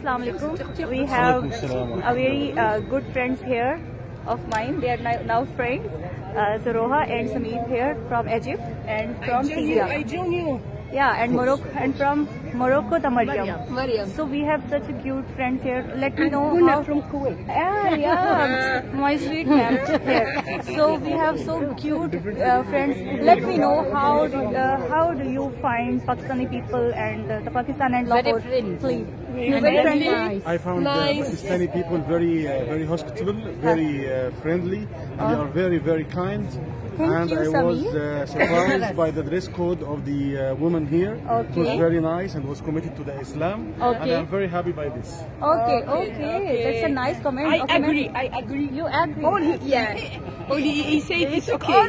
Assalamu alaikum. We have a very good friends here of mine. They are now friends. Roha and Sameer here from Egypt and from Syria. I join you. Yeah, and Morocco, and from Morocco, the Mariam. So we have such a cute friends here. Let me know how. From Kuwait. Yeah, my sweet ma'am here. So we have so cute friends. Let me know how do you find Pakistani people and the Pakistan and Lahore? Very friendly. You very friendly. Nice. I found Pakistani people very hospitable, very friendly, and they are very kind. Thank you, I was Sameer. surprised by the dress code of the woman here. It was Okay. very nice and was committed to the Islam. Okay. And I'm very happy by this. Okay. That's a nice comment. I Okay, agree. ma'am. I agree. You agree? Only, Only he said it's okay.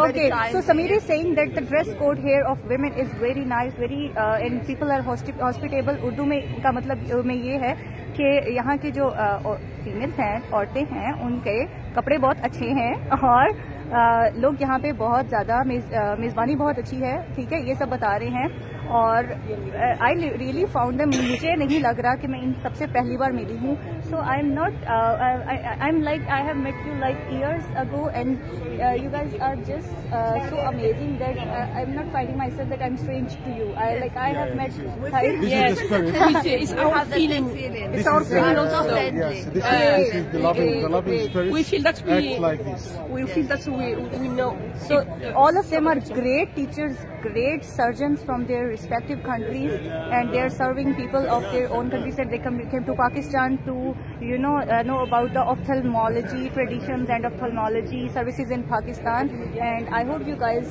Okay. So Sameer is saying that the dress code here of women is very nice, very and people are hospitable. Urdu में का मतलब में ये है कि यहाँ के जो फीमेल्स हैं, औरतें हैं, उनके कपड़े बहुत अच्छे हैं और लोग यहाँ पे बहुत ज़्यादा मेज़बानी बहुत अच्छी है, ठीक है, ये सब बता रहे हैं. और आई रियली फाउंड देम. मुझे नहीं लग रहा कि मैं इन सबसे पहली बार मिली हूँ. So I am not I am like I have met you like years ago and you guys are just so amazing that I'm not finding myself that I'm strange to you. I have met. This is the spirit. It's our feeling. It's our feeling. Yes, this is the loving spirit. We feel that act like this. we feel that we know. So all of them are great teachers, great surgeons from their respective countries, and they are serving people of their own countries. And they came to Pakistan to know about the ophthalmology traditions and ophthalmology services in Pakistan. And I hope you guys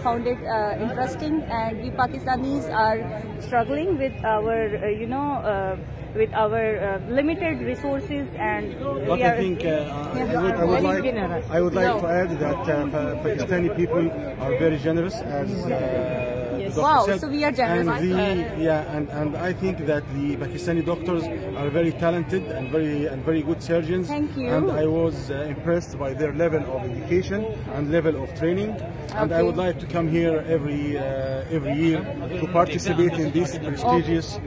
found it interesting. And we Pakistanis are struggling with our with our limited resources, and But I think I would like to add that Pakistani people are very generous, as the doctor Wow, said. so we are generous. And I think that the Pakistani doctors are very talented and very good surgeons. Thank you. And I was impressed by their level of education and level of training. And I would like to come here every year to participate in this prestigious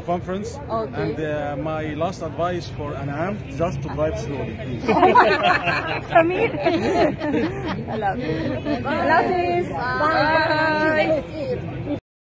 conference. Okay. And my last advice for Anam, just to drive slowly, please. Sameer. I love you. Bye. Bye.